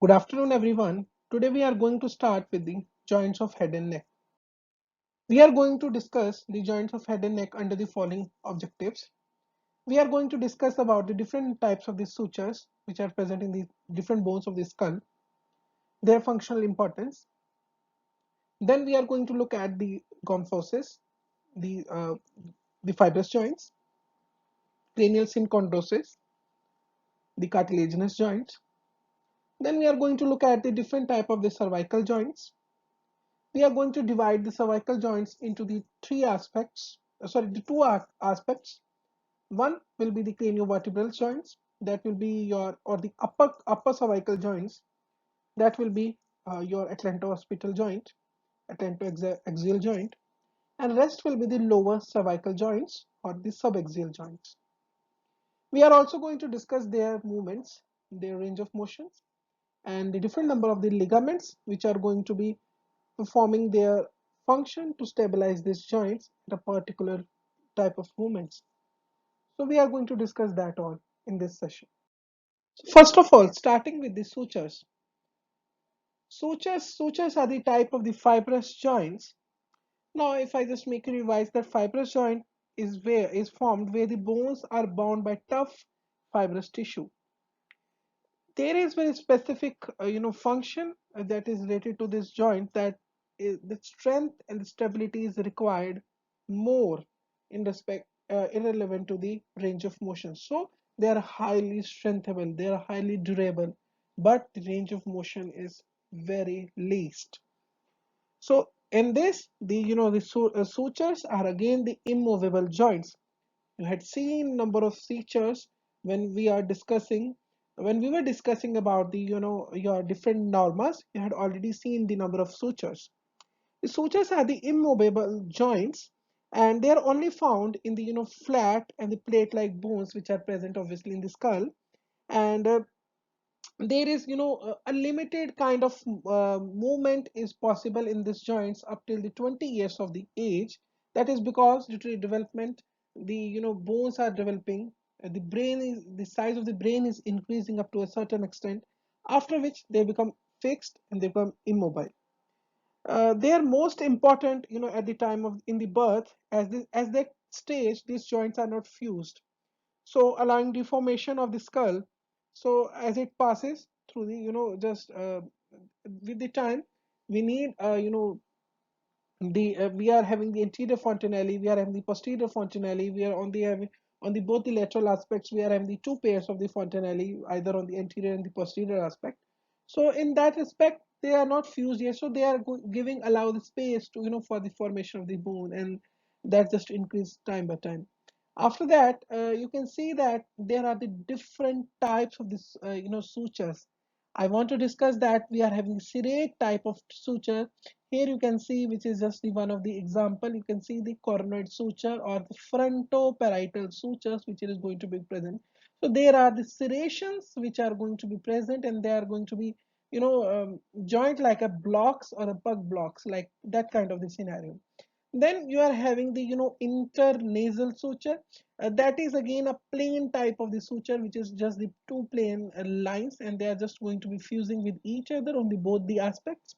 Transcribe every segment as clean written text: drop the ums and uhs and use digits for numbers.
Good afternoon, everyone. Today we are going to start with the joints of head and neck. We are going to discuss the joints of head and neck under the following objectives. We are going to discuss about the different types of the sutures which are present in the different bones of the skull, their functional importance. Then we are going to look at the gum forces, the uh, the fibrous joints, cranial syncrondrosis, the cartilaginous joints. Then we are going to look at the different type of the cervical joints. We are going to divide the cervical joints into the the two aspects. One will be the craniovertebral joints, that will be your, or the upper cervical joints, that will be your atlanto-occipital joint, atlanto-axial joint, and rest will be the lower cervical joints or the subaxial joints. We are also going to discuss their movements, their range of motions, and the different number of the ligaments which are going to be performing their function to stabilize these joints at a particular type of movements. So we are going to discuss that all in this session. So first of all, starting with the sutures. Sutures are the type of the fibrous joints. Now, if I just make a revise, that fibrous joint is formed where the bones are bound by tough fibrous tissue. There is very specific function that is related to this joint, that the strength and the stability is required more in respect irrelevant to the range of motion. So they are highly strengthable, they are highly durable, but the range of motion is very least. So in this, the sutures are again the immovable joints. You had seen number of sutures when we were discussing about the your different normas. You had already seen the number of sutures. The sutures are the immovable joints, and they are only found in the flat and the plate-like bones which are present obviously in the skull. And there is a limited kind of movement is possible in these joints up till the 20 years of the age. That is because due to the development, the bones are developing, the size of the brain is increasing up to a certain extent, after which they become fixed and they become immobile. They are most important at the time of in the birth, as they stage these joints are not fused, so allowing deformation of the skull. So as it passes through the just with the time, we need the we are having the anterior fontanelle, we are having the posterior fontanelle, we are on the having on the both the lateral aspects, we are having the two pairs of the fontanelle, either on the anterior and the posterior aspect. So in that respect, they are not fused yet, so they are giving allow the space to for the formation of the bone, and that just increase time by time. After that, you can see that there are the different types of this sutures. I want to discuss that we are having serrate type of suture. Here you can see, which is just the one of the example, you can see the coronoid suture or the frontoparietal sutures which is going to be present. So there are the serrations which are going to be present, and they are going to be joint like a blocks or a pug blocks, like that kind of the scenario. Then you are having the internasal suture. That is again a plain type of the suture, which is just the two plain lines, and they are just going to be fusing with each other on the both the aspects.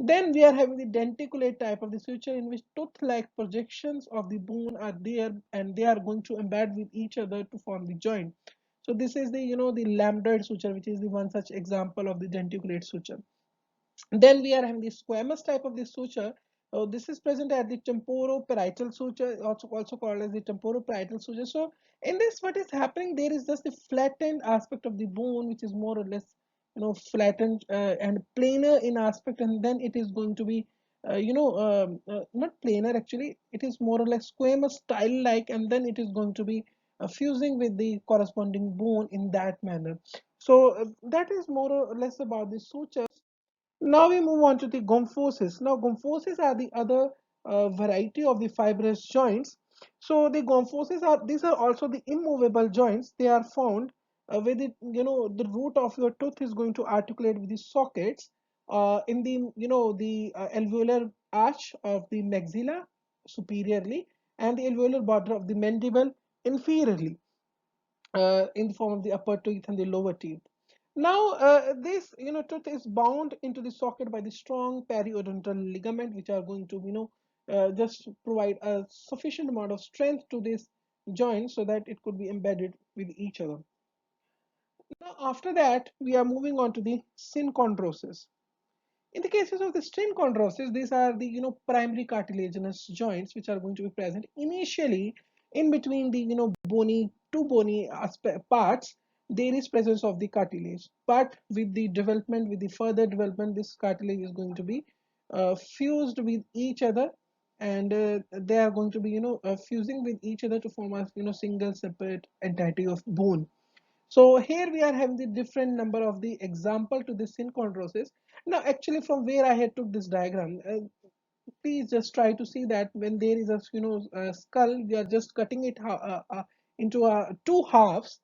Then we are having the denticulate type of the suture, in which tooth-like projections of the bone are there, and they are going to embed with each other to form the joint. So this is the the lambdoid suture, which is the one such example of the denticulate suture. Then we are having the squamous type of the suture. This is present at the temporoparietal suture, also called as the temporoparietal suture. So in this, what is happening? There is just the flattened aspect of the bone, which is more or less flattened and planar in aspect, and then it is going to be not planar actually. It is more or less squamous style like, and then it is going to be fusing with the corresponding bone in that manner. So that is more or less about the suture. Now we move on to the gomphoses. Now gomphoses are the other variety of the fibrous joints. So the gomphoses are, these are also the immovable joints. They are found where the the root of your tooth is going to articulate with the sockets in the the alveolar arch of the maxilla superiorly, and the alveolar border of the mandible inferiorly, in the form of the upper teeth and the lower teeth. Now, this tooth is bound into the socket by the strong periodontal ligament, which are going to just provide a sufficient amount of strength to this joint so that it could be embedded with each other. Now, after that, we are moving on to the synchondrosis. In the cases of the synchondrosis, these are the primary cartilaginous joints which are going to be present initially in between the bony two bony parts. There is presence of the cartilage, but with the development, with the further development, this cartilage is going to be fused with each other, and they are going to be fusing with each other to form a single separate entity of bone. So here we are having the different number of the example to this synchondrosis. Now, actually, from where I had took this diagram, please just try to see that when there is a skull, we are just cutting it into two halves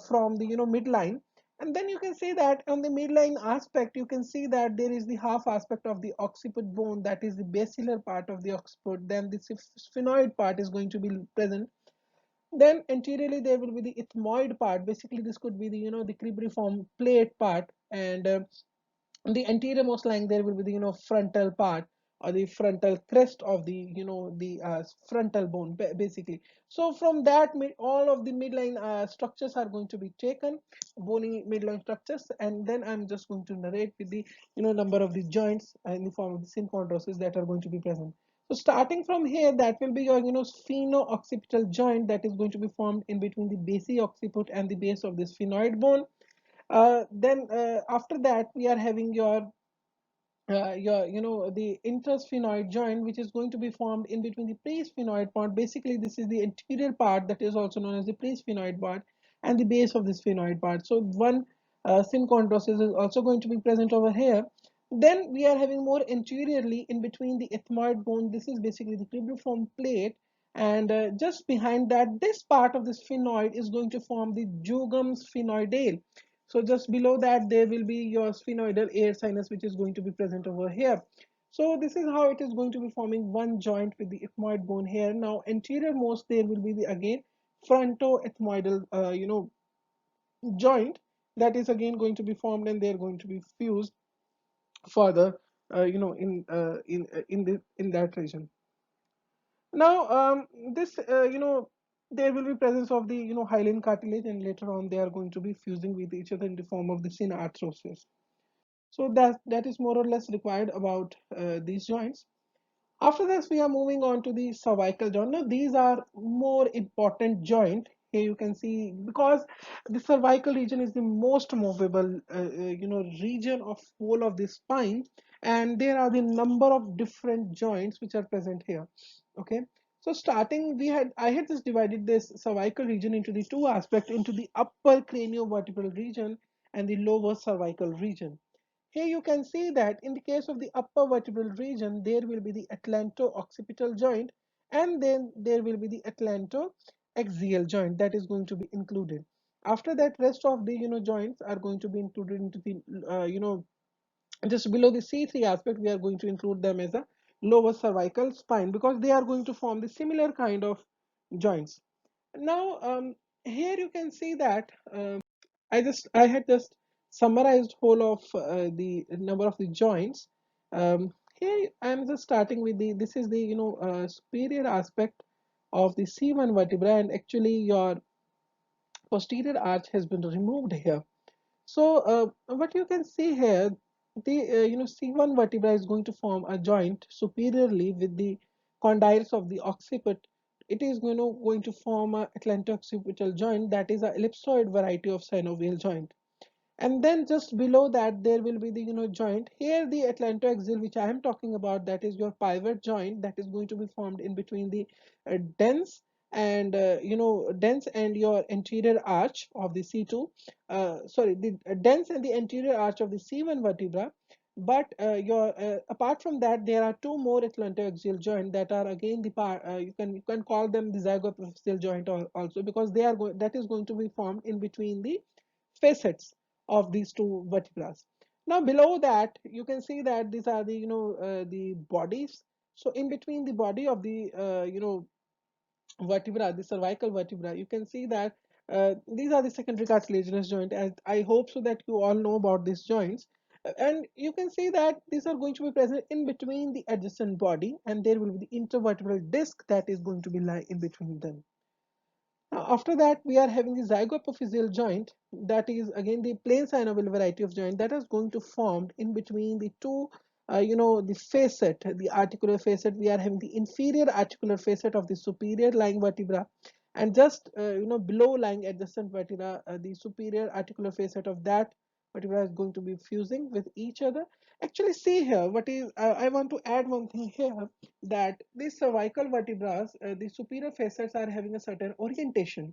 from the midline, and then you can see that on the midline aspect, you can see that there is the half aspect of the occiput bone, that is the basilar part of the occiput. Then the sphenoid part is going to be present. Then anteriorly there will be the ethmoid part. Basically, this could be the the cribriform plate part, and on the anterior most line there will be the frontal part or the frontal crest of the the frontal bone basically. So from that all of the midline structures are going to be taken, bony midline structures, and then I'm just going to narrate with the number of the joints in the form of the synchondrosis that are going to be present. So starting from here, that will be your spheno-occipital joint that is going to be formed in between the basi occiput and the base of the sphenoid bone. Then after that, we are having your the intersphenoid joint, which is going to be formed in between the presphenoid part. Basically, this is the anterior part that is also known as the presphenoid part and the base of the sphenoid part. So one synchondrosis is also going to be present over here. Then we are having more anteriorly in between the ethmoid bone. This is basically the cribriform plate, and just behind that, this part of the sphenoid is going to form the jugum sphenoidale. So just below that, there will be your sphenoidal air sinus, which is going to be present over here. So this is how it is going to be forming one joint with the ethmoid bone here. Now, anterior most, there will be the again fronto-ethmoidal, joint that is again going to be formed, and they're going to be fused further, in that region. Now, this, there will be presence of the hyaline cartilage, and later on they are going to be fusing with each other in the form of the synarthrosis. So that is more or less required about these joints. After this, we are moving on to the cervical joint. Now, these are more important joint. Here you can see, because the cervical region is the most movable, region of whole of the spine, and there are the number of different joints which are present here. Okay, so starting, I had just divided this cervical region into the two aspects, into the upper craniovertebral region and the lower cervical region. Here you can see that in the case of the upper vertebral region, there will be the atlanto-occipital joint, and then there will be the atlanto-axial joint that is going to be included. After that, rest of the joints are going to be included into the just below the C3 aspect. We are going to include them as a lower cervical spine because they are going to form the similar kind of joints. Now, here you can see that. I had just summarized whole of the number of the joints. Here I'm just starting with the this is the superior aspect of the C1 vertebra, and actually your posterior arch has been removed here. So what you can see here, the C1 vertebra is going to form a joint superiorly with the condyles of the occiput. It is going to form a atlanto-occipital joint, that is a ellipsoid variety of synovial joint. And then just below that, there will be the joint here, the atlantoaxial, which I am talking about, that is your pivot joint that is going to be formed in between the dense and dense and your anterior arch of the C2, sorry, the dense and the anterior arch of the C1 vertebra. But your apart from that, there are two more atlantoaxial joint that are again the part, you can call them the zygapophyseal joint also, because they are that is going to be formed in between the facets of these two vertebrae. Now below that, you can see that these are the the bodies. So in between the body of the vertebra, the cervical vertebra, you can see that These are the secondary cartilaginous joint, and I hope so that you all know about these joints. And you can see that these are going to be present in between the adjacent body, and there will be the intervertebral disc that is going to be lying in between them. Now, after that, we are having the zygapophyseal joint, that is again the plain synovial variety of joint that is going to form in between the two, the facet, the articular facet. We are having the inferior articular facet of the superior lying vertebra, and just below lying adjacent vertebra, the superior articular facet of that vertebra is going to be fusing with each other. Actually, see here, what is I want to add one thing here, that these cervical vertebrae, the superior facets are having a certain orientation.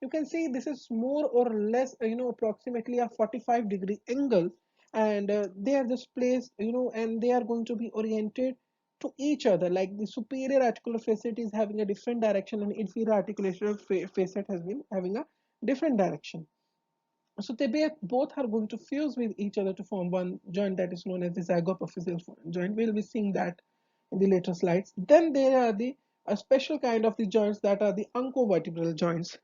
You can see this is more or less, approximately a 45-degree angle, and they are just placed, and they are going to be oriented to each other. Like the superior articular facet is having a different direction, and inferior articular facet has been having a different direction. So they both are going to fuse with each other to form one joint that is known as the zygapophyseal joint. We'll be seeing that in the later slides. Then there are the a special kind of the joints that are the oncovertebral joints,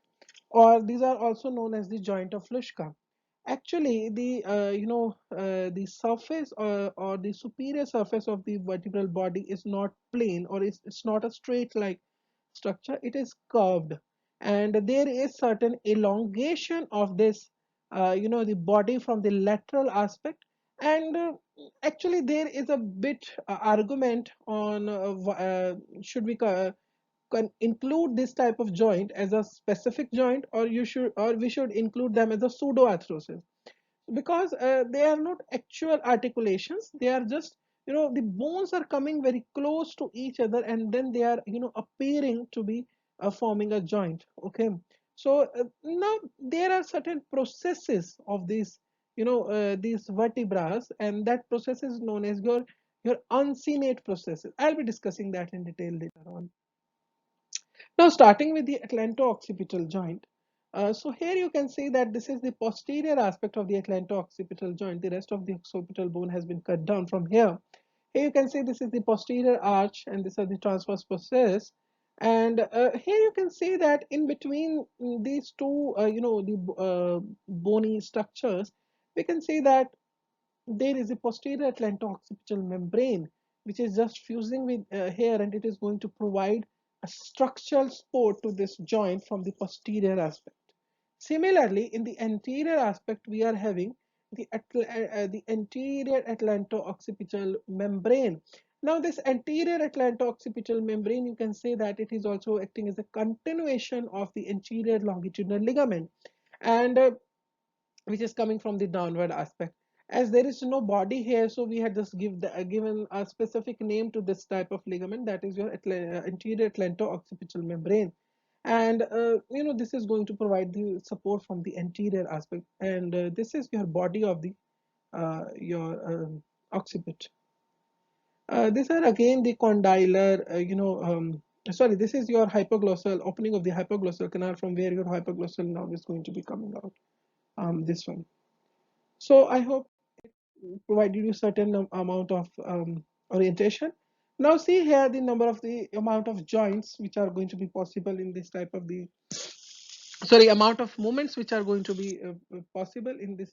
or these are also known as the joint of Lushka. Actually, the surface, or the superior surface of the vertebral body is not plane, or it's not a straight like structure. It is curved, and there is certain elongation of this, the body from the lateral aspect. And actually, there is a bit argument on should we can include this type of joint as a specific joint, or we should include them as a pseudo arthrosis, because they are not actual articulations. They are just, the bones are coming very close to each other, and then they are, appearing to be forming a joint. Okay, so now there are certain processes of these vertebrae, and that process is known as your uncinate processes. I'll be discussing that in detail later on. Now, starting with the atlanto-occipital joint. So here you can see that this is the posterior aspect of the atlanto-occipital joint. The rest of the occipital bone has been cut down from here. Here you can see this is the posterior arch, and this is the transverse process. And here you can see that in between these two, the bony structures, we can see that there is a posterior atlanto-occipital membrane which is just fusing with here, and it is going to provide a structural support to this joint from the posterior aspect. Similarly, in the anterior aspect, we are having the anterior atlanto-occipital membrane. Now, this anterior atlanto-occipital membrane, you can say that it is also acting as a continuation of the anterior longitudinal ligament, and which is coming from the downward aspect. As there is no body here, so we had just given a specific name to this type of ligament, that is your anterior atlanto-occipital membrane. And this is going to provide the support from the anterior aspect, and this is your body of the your occiput. These are again the condylar, sorry, this is your hypoglossal opening of the hypoglossal canal, from where your hypoglossal nerve is going to be coming out. This one. So I hope provided you certain amount of orientation. Now see here the number of the amount of joints which are going to be possible in this type of the, sorry, amount of movements which are going to be possible in this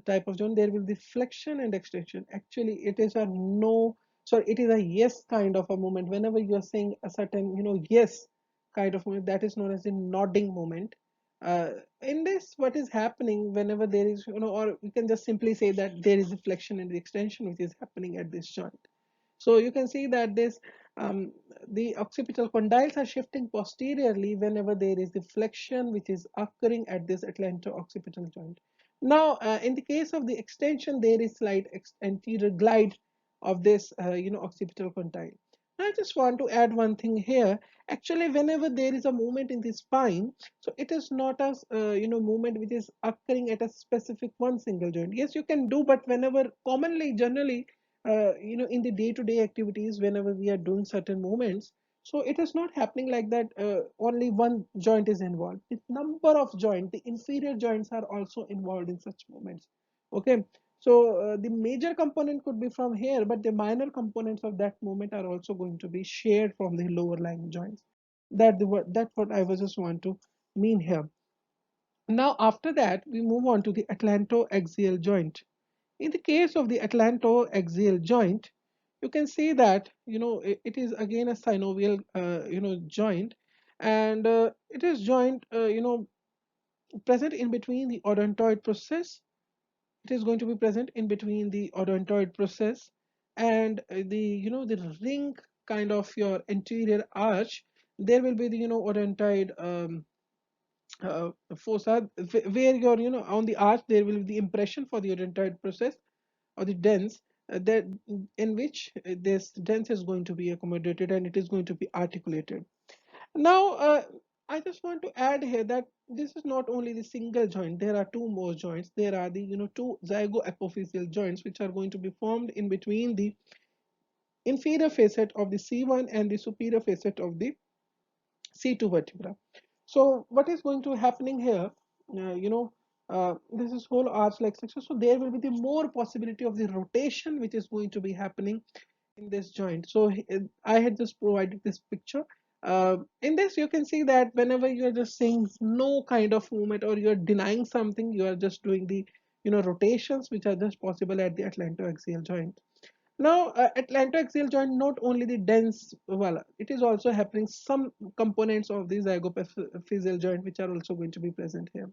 type of joint. There will be flexion and extension. Actually, it is a no, sorry, it is a yes kind of a movement. Whenever you are saying a certain, yes kind of movement, that is known as a nodding movement. uh, in this, what is happening whenever there is, or you can just simply say that there is a flexion and the extension which is happening at this joint. So you can see that this the occipital condyles are shifting posteriorly whenever there is the flexion which is occurring at this atlanto-occipital joint. Now, in the case of the extension, there is slight anterior glide of this, occipital condyle. Now, I just want to add one thing here. Actually, whenever there is a movement in the spine, so it is not a, movement which is occurring at a specific one single joint. Yes, you can do, but whenever commonly, generally, in the day-to-day activities, whenever we are doing certain movements, so it is not happening like that. Only one joint is involved. The number of joints, the inferior joints are also involved in such movements. Okay, so the major component could be from here, but the minor components of that movement are also going to be shared from the lower lying joints. That's what I was just want to mean here. Now, after that, we move on to the atlantoaxial joint. In the case of the atlantoaxial joint, you can see that it is again a synovial joint, and it is joint present in between the odontoid process. It is going to be present in between the odontoid process and the the ring kind of your anterior arch. There will be the odontoid fossa where your on the arch there will be the impression for the odontoid process or the dens that in which this dens is going to be accommodated and it is going to be articulated. Now, I just want to add here that this is not only the single joint. There are two more joints. There are the two zygoapophyseal joints which are going to be formed in between the inferior facet of the C1 and the superior facet of the C2 vertebra. So what is going to happening here? This is whole arch like section. So there will be the more possibility of the rotation which is going to be happening in this joint. So I had just provided this picture. In this, you can see that whenever you are just saying no kind of movement or you are denying something, you are just doing the rotations which are just possible at the atlantoaxial joint. Now, atlantoaxial joint not only the dense, well, it is also happening some components of the zygapophyseal joint which are also going to be present here.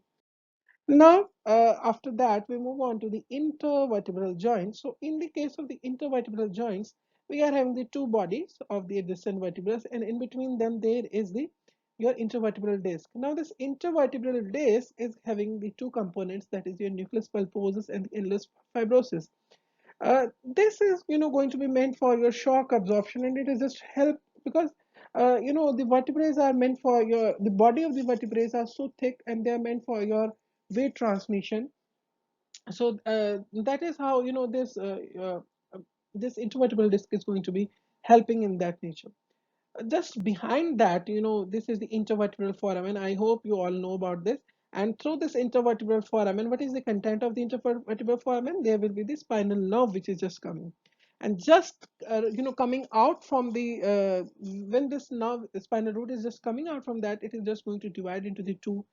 Now, after that, we move on to the intervertebral joints. So, in the case of the intervertebral joints, we are having the two bodies of the adjacent vertebrae, and in between them, there is the your intervertebral disc. Now, this intervertebral disc is having the two components, that is your nucleus pulposus and the illus fibrosus. This is going to be meant for your shock absorption, and it is just help because the vertebrae are meant for your the body of the vertebrae are so thick and they are meant for your weight transmission. So that is how this intervertebral disc is going to be helping in that nature. Just behind that, this is the intervertebral foramen. I hope you all know about this. And through this intervertebral foramen, what is the content of the intervertebral foramen? There will be the spinal nerve which is just coming. And just coming out from the when this nerve spinal root is just coming out from that, it is just going to divide into the two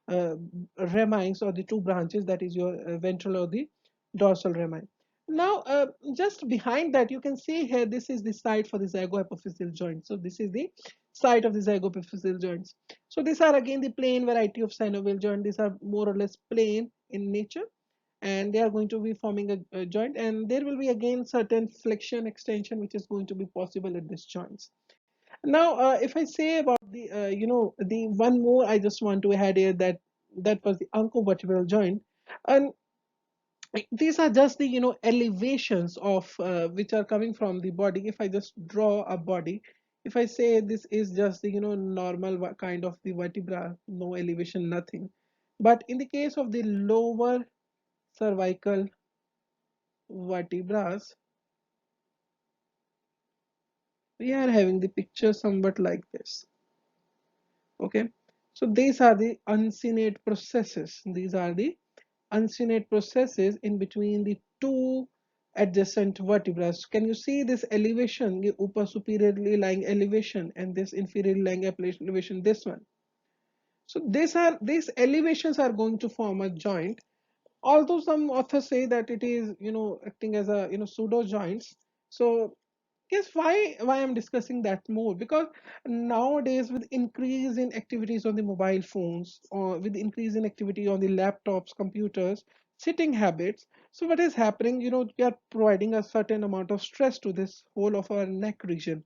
uh, ramines or the two branches, that is your ventral or the dorsal ramine. Now, just behind that, you can see here, this is the site for the zygohypophyseal joint. So this is the site of the zygohypophyseal joints. So these are again the plain variety of synovial joint. These are more or less plain in nature, and they are going to be forming a joint. And there will be again certain flexion extension which is going to be possible at these joints. Now, if I say about the the one more, I just want to add here that that was the ancovertebral joint. And these are just the elevations of which are coming from the body. If I just draw a body, if I say this is just the normal kind of the vertebra, no elevation, nothing. But in the case of the lower cervical vertebrae, we are having the picture somewhat like this. Okay, so these are the uncinate processes. These are the uncinate processes in between the two adjacent vertebrae. Can you see this elevation, the upper superiorly lying elevation and this inferiorly lying elevation, this one? So these elevations are going to form a joint, although some authors say that it is acting as a pseudo joints. So yes, why I'm discussing that more? Because nowadays, with increase in activities on the mobile phones, or with increase in activity on the laptops, computers, sitting habits, so what is happening? We are providing a certain amount of stress to this whole of our neck region.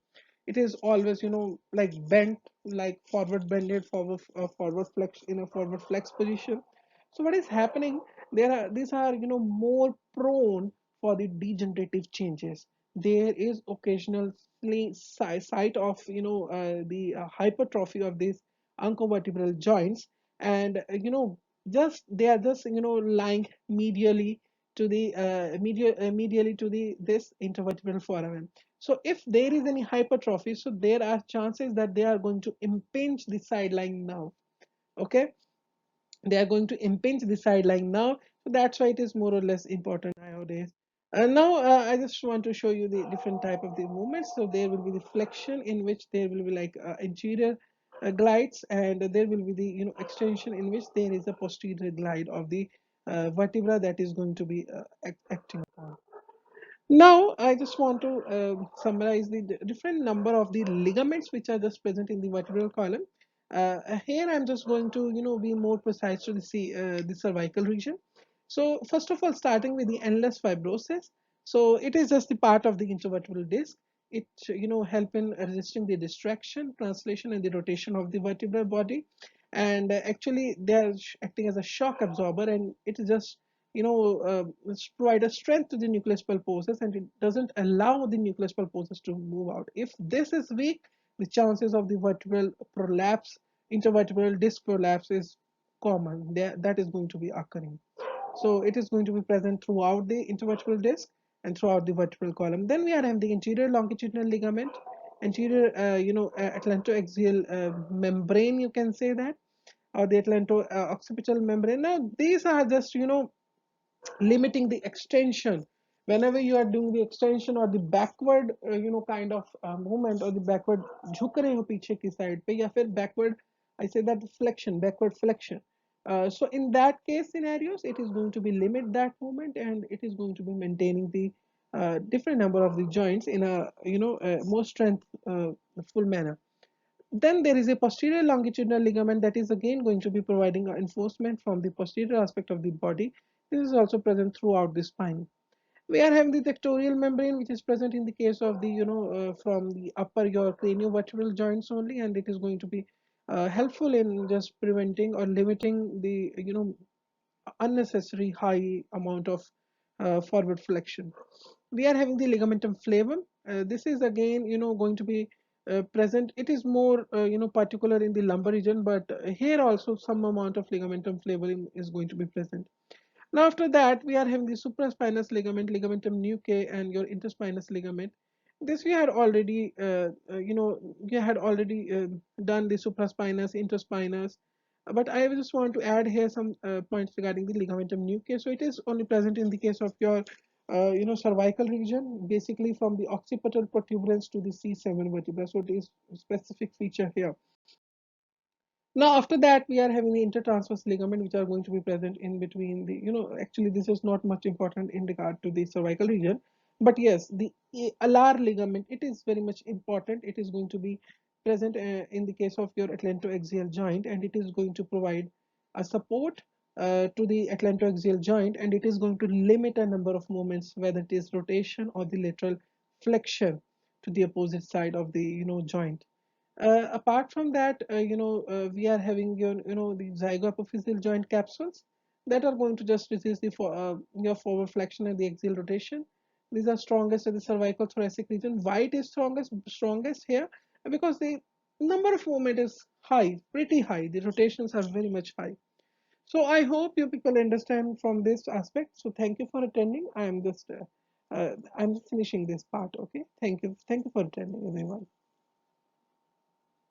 It is always like bent, like forward bended, forward flex in a forward flex position. So what is happening? These are more prone for the degenerative changes. There is occasional site of the hypertrophy of these uncovertebral joints, and just they are just lying medially to the medially to the this intervertebral foramen. So if there is any hypertrophy, so there are chances that they are going to impinge the sideline nerve. Okay, they are going to impinge the sideline now. So that's why it is more or less important nowadays. And now I just want to show you the different type of the movements. So there will be the flexion, in which there will be like anterior. glides, and there will be the extension in which there is a posterior glide of the vertebra that is going to be acting upon. Now, I just want to summarize the different number of the ligaments which are just present in the vertebral column. Here, I'm just going to, be more precise to the cervical region. So, first of all, starting with the endless fibrosis. So, it is just the part of the intervertebral disc. It, help in resisting the distraction, translation, and the rotation of the vertebral body. And actually, they are acting as a shock absorber, and it is just provide a strength to the nucleus pulposus, and it doesn't allow the nucleus pulposus to move out. If this is weak, the chances of the vertebral prolapse, intervertebral disc prolapse is common. That is going to be occurring. So it is going to be present throughout the intervertebral disc and throughout the vertebral column. Then we are having the anterior longitudinal ligament, anterior, atlantoaxial membrane, you can say that, or the atlanto occipital membrane. Now these are just limiting the extension. Whenever you are doing the extension or the backward kind of movement, or the backward झुक रहे हो पीछे की side पे, या फिर backward, I say that flexion, backward flexion. So in that case scenarios, it is going to be limit that movement, and it is going to be maintaining the different number of the joints in a more strength full manner. Then there is a posterior longitudinal ligament that is again going to be providing enforcement from the posterior aspect of the body. This is also present throughout the spine. We are having the tectorial membrane, which is present in the case of the, from the upper your craniovertebral joints only, and it is going to be helpful in just preventing or limiting the, unnecessary high amount of forward flexion. We are having the ligamentum flavum. This is again, going to be present. It is more, particular in the lumbar region, but here also some amount of ligamentum flavum is going to be present. Now after that, we are having the supraspinous ligament, ligamentum nuchae, and your interspinous ligament. This we had already, we had already done the supraspinous, interspinous, but I just want to add here some points regarding the ligamentum nuchae. So it is only present in the case of your, cervical region, basically from the occipital protuberance to the C7 vertebra. So it is a specific feature here. Now, after that, we are having the intertransverse ligament, which are going to be present in between the, actually, this is not much important in regard to the cervical region. But yes, the alar ligament, it is very much important. It is going to be present in the case of your atlantoaxial joint, and it is going to provide a support to the atlantoaxial joint, and it is going to limit a number of movements, whether it is rotation or the lateral flexion to the opposite side of the, joint. Apart from that, we are having the zygoepiphyseal joint capsules that are going to just resist the your forward flexion and the axial rotation. These are strongest in the cervical thoracic region. Why it is strongest here? Because the number of movement is high, pretty high. The rotations are very much high. So I hope you people understand from this aspect. So thank you for attending. I'm just finishing this part. Okay. Thank you. Thank you for attending, everyone.